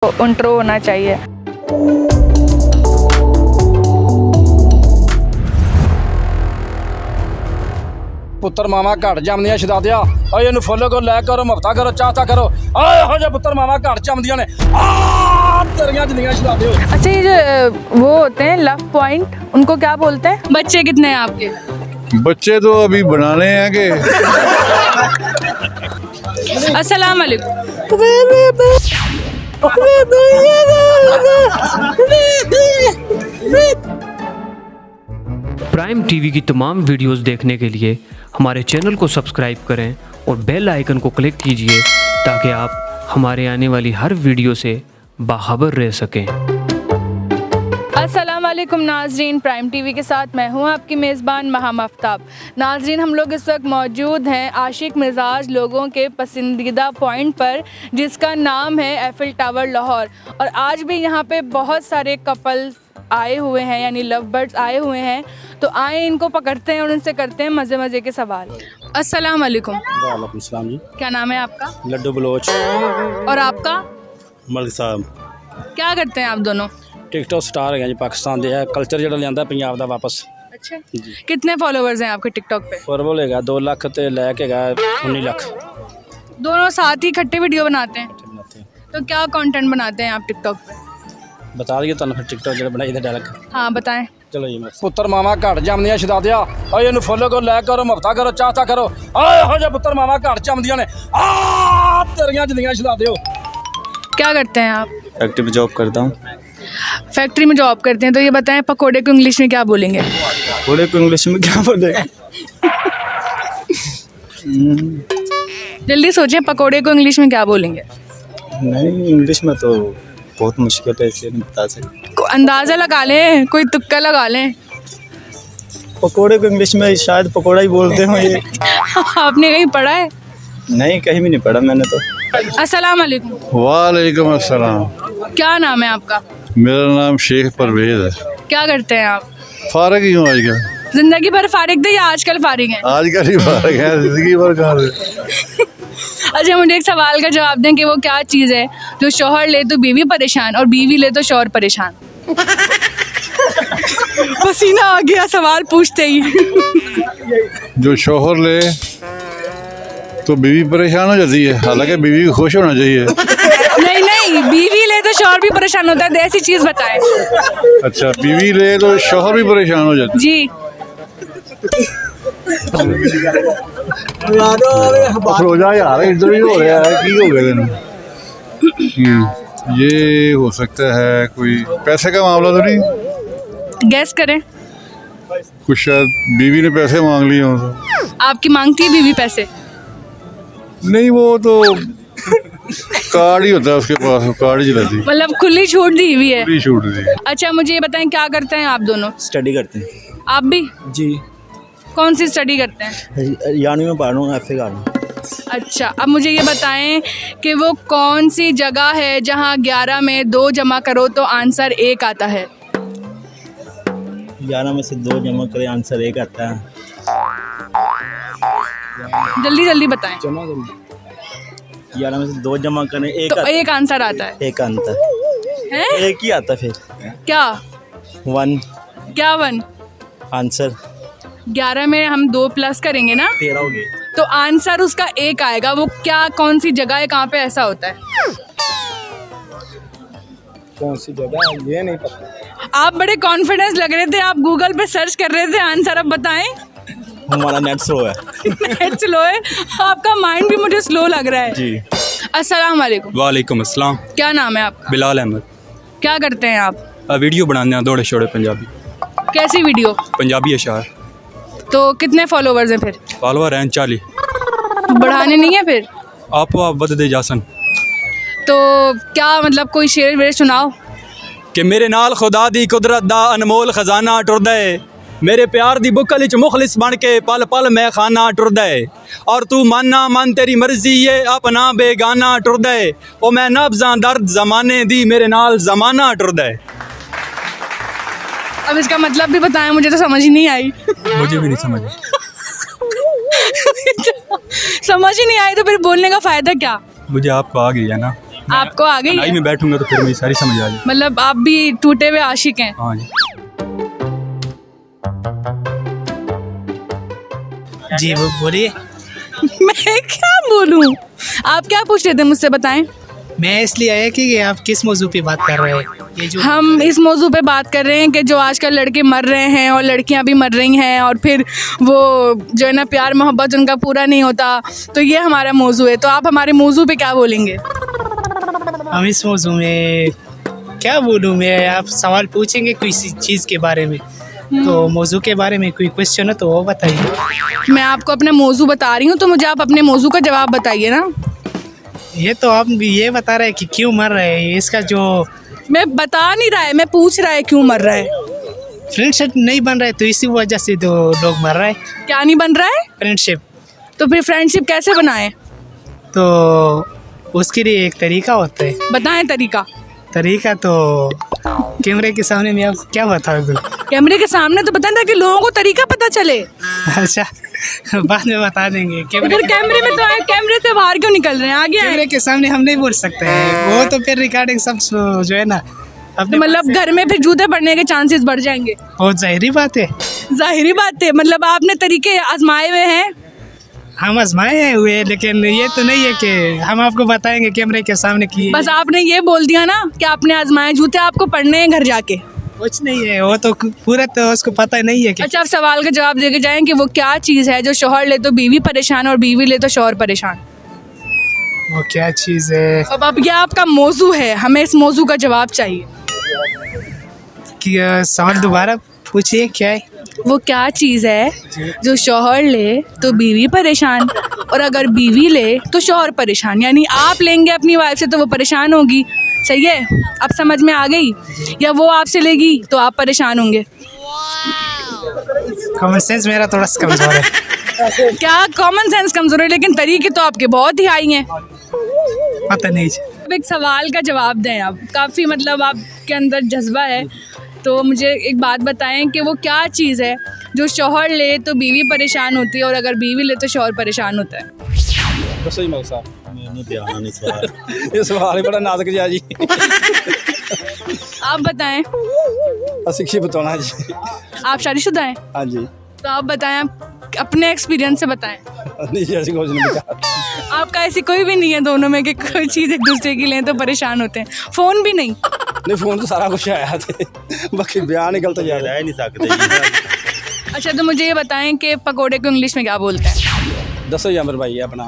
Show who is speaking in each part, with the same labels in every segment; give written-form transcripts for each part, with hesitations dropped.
Speaker 1: Intro होना चाहिए।
Speaker 2: पुत्र मामा घट जमदियां शहजादिया ओए इन्हू फॉलो करो, लाइक करो, मुफ्ता करो, चाचा करो। ओए हो जा पुत्र मामा घट जमदियां ने तेरियां जिंदियां शहजादियो।
Speaker 1: अच्छा, ये जो वो होते हैं लव पॉइंट, उनको क्या बोलते हैं? बच्चे कितने हैं आपके?
Speaker 3: बच्चे तो अभी बनाने हैं कि
Speaker 1: अस्सलाम वालेकुम।
Speaker 4: प्राइम टीवी की तमाम वीडियोस देखने के लिए हमारे चैनल को सब्सक्राइब करें और बेल आइकन को क्लिक कीजिए ताकि आप हमारे आने वाली हर वीडियो से बाखबर रह सकें।
Speaker 1: अस्सलाम वालेकुम नाजरीन, प्राइम टीवी के साथ मैं हूं आपकी मेज़बान महम आफ्ताब। नाजरीन, हम लोग इस वक्त मौजूद हैं आशिक मिजाज लोगों के पसंदीदा पॉइंट पर, जिसका नाम है एफिल टावर लाहौर। और आज भी यहाँ पे बहुत सारे कपल आए हुए हैं, यानी लव बर्ड्स आए हुए हैं। तो आए, इनको पकड़ते हैं और उनसे करते हैं मज़े मज़े के सवाल। अस्सलाम वालेकुम।
Speaker 2: वालेकुम सलाम जी।
Speaker 1: क्या नाम है आपका?
Speaker 2: लड्डू बलोच।
Speaker 1: और आपका?
Speaker 2: मलिक साहब।
Speaker 1: क्या करते हैं आप दोनों?
Speaker 2: टिकटॉक स्टार है जी, पाकिस्तान दे है कल्चर जो लिया पंजाब का वापस।
Speaker 1: अच्छा, कितने फॉलोवर्स हैं आपके टिकटॉक पे?
Speaker 2: फॉरवॉल है 2 लाख ते लैक है 19 लाख।
Speaker 1: दोनों साथ ही इकट्ठे वीडियो बनाते हैं? तो क्या कंटेंट बनाते हैं आप टिकटॉक पे?
Speaker 2: बता दिए तुम फिर टिकटॉक जो बनाई थे डायलॉग।
Speaker 1: हाँ बताएं।
Speaker 2: चलो जी। पुत्र मामा घट जमदियां शहजादिया ओए इन्हू फॉलो करो, लाइक करो, मुफ्ता करो, चाचा करो। ओए हो जा पुत्र मामा घट जमदियां ने तेरियां जिंदियां शहजादियो।
Speaker 1: क्या करते हैं आप?
Speaker 5: फैक्ट्री में जॉब करता हूँ।
Speaker 1: फैक्ट्री में जॉब करते हैं, तो ये बताएं पकोड़े को इंग्लिश में क्या बोलेंगे?
Speaker 5: थोड़े को इंग्लिश में क्या बोले?
Speaker 1: जल्दी सोचें, पकोड़े को इंग्लिश में क्या बोलेंगे?
Speaker 5: नहीं, इंग्लिश में तो बहुत मुश्किल है, इसलिए नहीं बता सकते।
Speaker 1: अंदाज़ा लगा लें, कोई तुक्का लगा लें।
Speaker 5: पकोड़े को इंग्लिश में शायद पकोड़ा ही बोलते हो ये।
Speaker 1: आपने कहीं पढ़ा है?
Speaker 5: नहीं, कहीं भी नहीं पढ़ा मैंने तो।
Speaker 1: अस्सलाम वालेकुम।
Speaker 3: वालेकुम अस्सलाम।
Speaker 1: क्या नाम है आपका?
Speaker 3: मेरा नाम शेख परवेज है।
Speaker 1: क्या करते हैं आप?
Speaker 3: फारग ही हूँ आजकल।
Speaker 1: जिंदगी भर फारिग थे या आजकल फारिग हैं?
Speaker 3: आजकल ही फारग है, जिंदगी भर कहाँ से।
Speaker 1: अच्छा, मुझे एक सवाल का जवाब दें कि वो क्या चीज़ है जो शौहर ले तो बीवी परेशान और बीवी ले तो शौहर परेशान? पसीना आ गया सवाल पूछते ही।
Speaker 3: जो शोहर ले तो बीवी परेशान हो जाती है, हालांकि बीवी को खुश होना चाहिए।
Speaker 1: नहीं नहीं, बीवी ले तो शौहर भी परेशान होता है, ऐसी चीज़ बताएं।
Speaker 3: अच्छा, बीवी ले तो शोहर भी परेशान हो जाता
Speaker 1: जी।
Speaker 3: रोजा यार इंटरव्यू हो रहा है, की हो गया तेन? ये हो सकता है कोई पैसे का मामला तो नहीं?
Speaker 1: गैस करें।
Speaker 3: कुछ शायद बीवी ने पैसे मांग लिए हों तो।
Speaker 1: आपकी मांगती है बीवी पैसे?
Speaker 3: नहीं, वो तो कार्ड ही होता है उसके पास, वो कार्ड ही चलाती है।
Speaker 1: मतलब खुली छूट दी हुई है?
Speaker 3: पूरी छूट दी।
Speaker 1: अच्छा, मुझे ये बताएं क्या करते हैं आप दोनों?
Speaker 5: स्टडी करते हैं।
Speaker 1: आप भी?
Speaker 5: जी।
Speaker 1: कौन सी स्टडी करते हैं?
Speaker 5: 11वीं में पढ़ रहा हूँ, FA कर रहा हूँ।
Speaker 1: अच्छा, अब मुझे ये बताएं कि वो कौन सी जगह है जहाँ 11 में 2 जमा करो तो आंसर 1 आता है?
Speaker 5: 11 में से 2 जमा करें आंसर 1 आता है।
Speaker 1: जल्दी जल्दी बताएं।
Speaker 5: 11 में से 2 जमा करें 1
Speaker 1: तो 1 आंसर आता है।
Speaker 5: 1 आता है।
Speaker 1: हैं?
Speaker 5: 1 ही आता फिर।
Speaker 1: क्या?
Speaker 5: 1
Speaker 1: क्या 1?
Speaker 5: आंसर
Speaker 1: 11 में हम 2 प्लस करेंगे ना,
Speaker 5: 13 हो गए।
Speaker 1: तो आंसर उसका 1 आएगा। वो क्या, कौन सी जगह है, कहाँ पे ऐसा होता है?
Speaker 2: कौन सी जगह ये नहीं पता।
Speaker 1: आप बड़े कॉन्फिडेंस लग रहे थे, आप गूगल पे सर्च कर रहे थे आंसर। अब बताएं।
Speaker 5: हमारा नेट स्लो है।
Speaker 1: नेट स्लो है? आपका माइंड भी मुझे स्लो लग रहा है
Speaker 5: जी।
Speaker 1: अस्सलाम वालेकुम।
Speaker 6: वालेकुम अस्सलाम।
Speaker 1: क्या नाम है आपका?
Speaker 6: बिलाल अहमद।
Speaker 1: क्या करते हैं आप?
Speaker 6: वीडियो बनाने हैं दौड़े शोड़े पंजाबी।
Speaker 1: कैसी वीडियो?
Speaker 6: पंजाबी अशार।
Speaker 1: तो कितने फॉलोवर्स हैं फिर?
Speaker 6: फॉलोवर हैं 40।
Speaker 1: बढ़ाने नहीं है फिर?
Speaker 6: आप बद दे जासन
Speaker 1: तो क्या मतलब, कोई शेर वेर सुनाओ।
Speaker 6: कि मेरे नाल खुदा दी कुदरत दा अनमोल खजाना टुरदा है, मेरे प्यार दी बुकल च मुखलिस बन के पल पल मैं खाना टुरदा है, और तू मानना मन तेरी मर्जी ये अपना बेगाना टुरदा है, ओ मैं नब्ज़ां दर्द ज़माने दी मेरे नाल ज़माना टुरदा है।
Speaker 1: अब इसका मतलब भी बताएं, मुझे तो समझ ही नहीं आई।
Speaker 6: मुझे भी नहीं समझ।
Speaker 1: समझ ही नहीं आई तो फिर बोलने का फ़ायदा क्या?
Speaker 6: मुझे आपको आ गई है ना,
Speaker 1: आपको आ गई
Speaker 6: नाई
Speaker 1: है?
Speaker 6: में बैठूंगा तो फिर मुझे सारी समझ आ जाए।
Speaker 1: मतलब आप भी टूटे हुए आशिक हैं।
Speaker 6: हाँ जी।
Speaker 7: जी वो बोलिए।
Speaker 1: मैं क्या बोलूं? आप क्या पूछ रहे थे मुझसे, बताएं।
Speaker 7: मैं इसलिए आया कि आप किस मौजू पे बात कर रहे हैं? ये जो
Speaker 1: हम इस मौजू पे बात कर रहे हैं कि जो आजकल लड़के मर रहे हैं और लड़कियां भी मर रही हैं, और फिर वो जो है ना प्यार मोहब्बत उनका पूरा नहीं होता, तो ये हमारा मौजू है। तो आप हमारे मौजू पे क्या बोलेंगे?
Speaker 7: हम इस मौजू में क्या बोलूँ मैं, आप सवाल पूछेंगे किसी चीज़ के बारे में, तो मौजू के बारे में कोई क्वेश्चन है तो वो बताइए।
Speaker 1: मैं आपको अपना मौजू बता रही हूँ, तो मुझे आप अपने मौजू का जवाब बताइए ना।
Speaker 7: ये तो आप ये बता रहे हैं कि क्यों मर रहे हैं, इसका जो
Speaker 1: मैं बता नहीं रहा है, मैं पूछ रहा है क्यों मर रहा है।
Speaker 7: फ्रेंडशिप नहीं बन रहा है तो इसी वजह से तो लोग मर रहे हैं।
Speaker 1: क्या नहीं बन रहा है?
Speaker 7: फ्रेंडशिप।
Speaker 1: तो फिर फ्रेंडशिप कैसे बनाए?
Speaker 7: तो उसके लिए एक तरीका होता है।
Speaker 1: बताएं तरीका।
Speaker 7: तरीका तो कैमरे के सामने मैं आपको क्या बता दूँ?
Speaker 1: कैमरे के सामने तो बताना कि लोगों को तरीका पता चले।
Speaker 7: अच्छा बाद में बता देंगे।
Speaker 1: इधर कैमरे में तो आए, कैमरे से बाहर क्यों निकल रहे हैं? आगे आए।
Speaker 7: कैमरे के सामने हम नहीं बोल सकते हैं, वो तो फिर रिकॉर्डिंग सब जो है ना
Speaker 1: तो
Speaker 7: अपने
Speaker 1: मतलब घर में फिर जूते पड़ने के चांसेस बढ़ जाएंगे।
Speaker 7: बहुत जाहिर बात है।
Speaker 1: जाहिरी बात है, मतलब आपने तरीके आजमाए हुए हैं।
Speaker 7: हम आजमाए हुए, लेकिन ये तो नहीं है कि हम आपको बताएंगे कैमरे के सामने कि
Speaker 1: बस आपने ये बोल दिया ना कि आपने आजमाए, जूते आपको पड़ने हैं घर जाके।
Speaker 7: कुछ नहीं है, वो तो पूरा तो उसको पता ही नहीं है कि
Speaker 1: अच्छा, आप सवाल का जवाब देके जाएं कि वो क्या चीज़ है जो शौहर ले तो बीवी परेशान और बीवी ले तो शौहर परेशान।
Speaker 7: वो क्या चीज़ है।
Speaker 1: अब ये आपका मौजू है, हमें इस मौजू का जवाब चाहिए।
Speaker 7: कि सवाल दोबारा पूछिए, क्या है?
Speaker 1: वो क्या चीज़ है जो शौहर ले तो बीवी परेशान और अगर बीवी ले तो शौहर परेशान, यानी आप लेंगे अपनी वाइफ से तो वो परेशान होगी। सही है? अब समझ में आ गई? या वो आपसे लेगी तो आप परेशान होंगे।
Speaker 7: कॉमन सेंस मेरा थोड़ा सा कमजोर है।
Speaker 1: क्या कॉमन सेंस कमजोर है? लेकिन तरीके तो आपके बहुत ही हाई हैं।
Speaker 7: पता नहीं।
Speaker 1: अब एक सवाल का जवाब दें आप, काफ़ी मतलब आपके अंदर जज्बा है, तो मुझे एक बात बताएं कि वो क्या चीज़ है जो शौहर ले तो बीवी परेशान होती है और अगर बीवी ले तो शौहर परेशान होता है।
Speaker 2: ਦੱਸੋ ਜੀ ਮੌਲਵੀ ਸਾਹਿਬ ਇਹ ਸਵਾਲ ਹੀ ਬੜਾ ਨਾਜ਼ੁਕ ਜਿਹਾ ਜੀ
Speaker 1: आप बताएं।
Speaker 2: ਅਸੀਂ ਕੀ ਬਤਾਉਣਾ ਜੀ
Speaker 1: आप शादीशुदा हैं?
Speaker 2: हाँ जी
Speaker 1: तो आप बताएं, आप अपने एक्सपीरियंस से बताएं।
Speaker 2: नहीं जी ऐसी कुछ नहीं बता
Speaker 1: आपका ऐसी कोई भी नहीं है दोनों में कि कोई चीज़ एक दूसरे की लें तो परेशान होते हैं? फ़ोन भी नहीं?
Speaker 2: नहीं फोन तो सारा कुछ आया थे बाकी बयान ही गलत जा रहा है नहीं सकते
Speaker 1: अच्छा, तो मुझे ये बताएं कि पकोड़े को इंग्लिश में क्या बोलते हैं?
Speaker 2: दसो जी अमर भाई अपना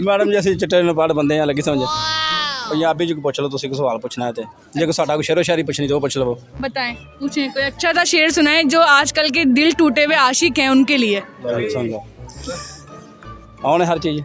Speaker 2: मैडम जी ਅਸੀਂ ਚਿੱਟੇ ਨੂੰ ਪੜ੍ਹ ਬੰਦੇ ਆ ਲੱਗੀ ਸਮਝ ਪੰਜਾਬੀ ਚ ਪੁੱਛ ਲਓ ਤੁਸੀਂ ਕੋਈ ਸਵਾਲ ਪੁੱਛਣਾ ਹੈ ਤੇ ਜੇ ਕੋਈ ਸਾਡਾ ਕੋਈ ਸ਼ੇਰੋ ਸ਼ਾਇਰੀ ਪੁੱਛਣੀ ਤੇ ਉਹ ਪੁੱਛ ਲਵੋ
Speaker 1: बताएं, पूछें, कोई अच्छा सा शेर सुनाएं जो आजकल के दिल टूटे हुए आशिक हैं उनके लिए।
Speaker 2: ਸੁਣ ਲਓ ਆਉਣੇ ਹਰ ਚੀਜ਼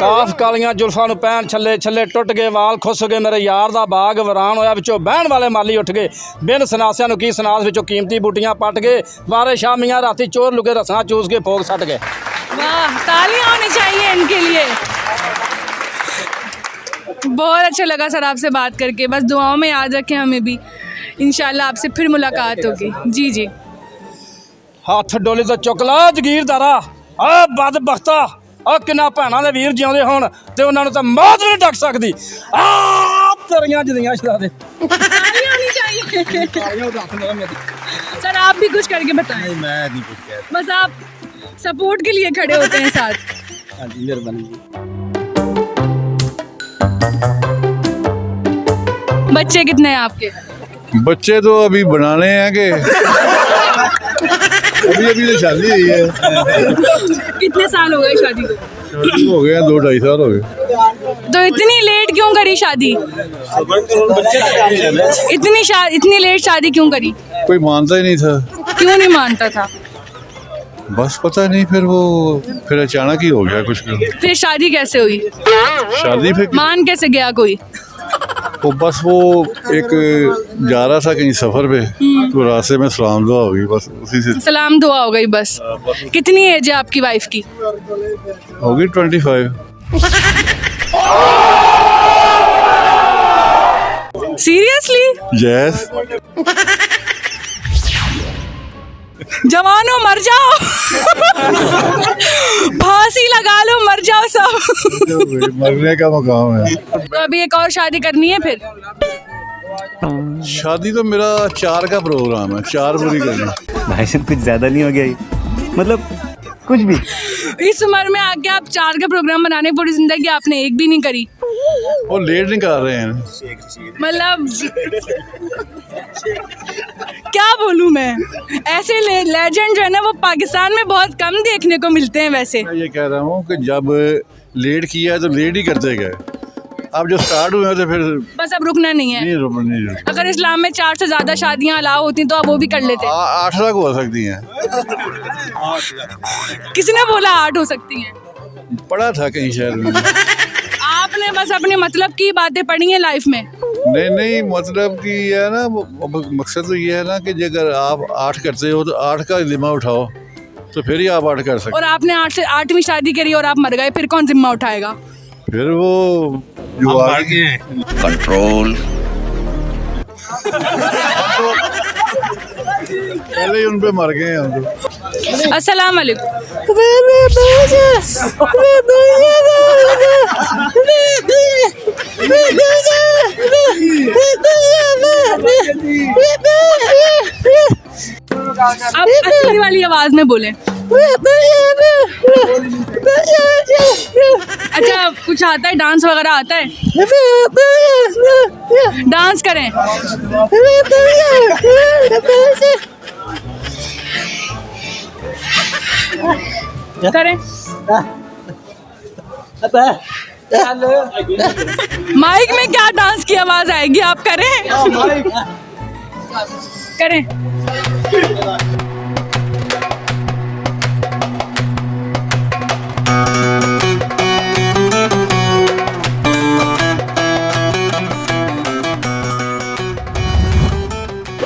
Speaker 2: ਕਾਫ ਕਾਲੀਆਂ ਜ਼ੁਲਫਾਂ ਨੂੰ ਪੈਣ ਛੱਲੇ ਛੱਲੇ ਟੁੱਟ ਗਏ ਵਾਲ ਖੁੱਸ ਗਏ ਮੇਰੇ ਯਾਰ ਦਾ ਬਾਗ ਵੀਰਾਨ ਹੋਇਆ ਵਿੱਚੋਂ ਬਹਿਣ ਵਾਲੇ ਮਾਲੀ ਉੱਠ ਗਏ ਬਿਨ ਸਨਾਸਿਆਂ ਨੂੰ ਕੀ ਸਨਾਸ ਵਿੱਚੋਂ ਕੀਮਤੀ ਬੂਟੀਆਂ ਪੱਟ ਗਏ ਵਾਰੇ ਸ਼ਾਮੀਆਂ ਰਾਤੀ ਚੋਰ ਲੁਕੇ ਰਸਣਾ ਚੂਸ ਕੇ ਫੋਕ ਸੱਟ ਗਏ
Speaker 1: वाह, तालियां होनी चाहिए इनके लिए। बहुत अच्छा लगा सर आपसे बात करके, बस दुआओं में याद रखें हमें भी, इंशाल्लाह आपसे फिर मुलाकात होगी। जी जी।
Speaker 2: ਹੱਥ ਡੋਲੀ ਤੋਂ ਚੁੱਕ ਲਾ ਜਗੀਰਦਾਰਾ ਆ ਬਦਬਖਤਾ ਆ ਕਿੰਨਾ ਭੈਣਾਂ ਦੇ ਵੀਰ ਜਿਉਂਦੇ ਹੋਣ ਤੇ ਉਹਨਾਂ ਨੂੰ ਤਾਂ ਮੌਤ ਵੀ ਨਹੀਂ ਡੱਕ ਸਕਦੀ ਆ ਤੇਰੀਆਂ ਜਦੀਆਂ ਛਡਾ ਦੇ
Speaker 1: तालियां होनी चाहिए। सर आप भी कुछ करके बताएं।
Speaker 2: मैं नहीं कुछ कह
Speaker 1: बस आप सपोर्ट के लिए खड़े होते हैं साथ।
Speaker 2: हाँ जी मेहरबानी जी
Speaker 1: बच्चे कितने हैं आपके?
Speaker 3: बच्चे तो अभी बनाने हैं कि अभी तो शादी हुई है।
Speaker 1: कितने साल हो गए शादी को?
Speaker 3: हो गए 2-2.5 साल हो गए।
Speaker 1: तो इतनी लेट क्यों करी शादी? इतनी लेट शादी क्यों करी?
Speaker 3: कोई मानता ही नहीं था,
Speaker 1: क्यों नहीं मानता था?
Speaker 3: बस पता नहीं फिर अचानक ही हो गया कुछ।
Speaker 1: फिर शादी कैसे हुई?
Speaker 3: शादी फिर
Speaker 1: मान कैसे गया कोई?
Speaker 3: वो बस वो एक जा रहा था कहीं सफर पे तो रास्ते में सलाम दुआ हो गई, बस उसी से
Speaker 1: सलाम दुआ हो गई बस। कितनी एज है आपकी वाइफ की?
Speaker 3: होगी 25।
Speaker 1: सीरियसली?
Speaker 3: यस।
Speaker 1: जवानों मर जाओ फांसी लगा लो मर जाओ सब।
Speaker 3: मरने का मकाम है।
Speaker 1: तो अभी एक और शादी करनी है फिर?
Speaker 3: शादी तो मेरा 4 का प्रोग्राम है, 4 पूरी करनी।
Speaker 5: भाई साहब कुछ ज़्यादा नहीं हो गया ये? मतलब कुछ भी।
Speaker 1: इस उम्र में आके आप 4 का प्रोग्राम बनाने, पूरी जिंदगी आपने एक भी नहीं करी।
Speaker 3: वो लेट नहीं कर रहे हैं।
Speaker 1: मतलब क्या बोलूं मैं, ऐसे लेजेंड जो है ना वो पाकिस्तान में बहुत कम देखने को मिलते हैं। वैसे
Speaker 3: मैं ये कह रहा हूँ कि जब लेट किया तो लेट ही करते गए, अब जो स्टार्ट हुए तो फिर
Speaker 1: बस अब रुकना नहीं है।
Speaker 3: नहीं।
Speaker 1: अगर इस्लाम में 4 से ज्यादा शादियां अलाउ होती तो आप वो भी कर लेते।
Speaker 3: 8 तक हो सकती हैं।
Speaker 1: किसी ने बोला 8 हो सकती हैं?
Speaker 3: पढ़ा था कहीं शहर में।
Speaker 1: आपने बस अपने मतलब की बातें पढ़ी हैं लाइफ में।
Speaker 3: नहीं मतलब कि ये है ना, मकसद तो ये है ना कि अगर आप 8 करते हो तो 8 का जिम्मा उठाओ, तो फिर ही आप 8 कर सकते।
Speaker 1: और आपने 8 से 8वीं शादी करी और आप मर गए, फिर कौन जिम्मा उठाएगा?
Speaker 3: फिर वो जो आगे
Speaker 8: कंट्रोल
Speaker 3: पहले ही उन पे मर गए हम तो।
Speaker 1: अस्सलाम वालेकुम। आप असली वाली आवाज में बोलें। अच्छा, कुछ आता है, डांस वगैरह आता है? डांस करें। करें। माइक में क्या डांस की आवाज आएगी, आप करें। करें।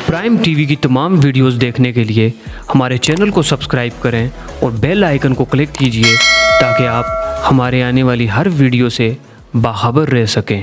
Speaker 4: प्राइम टीवी की तमाम वीडियोस देखने के लिए हमारे चैनल को सब्सक्राइब करें और बेल आइकन को क्लिक कीजिए ताकि आप हमारे आने वाली हर वीडियो से बाखबर रह सकें।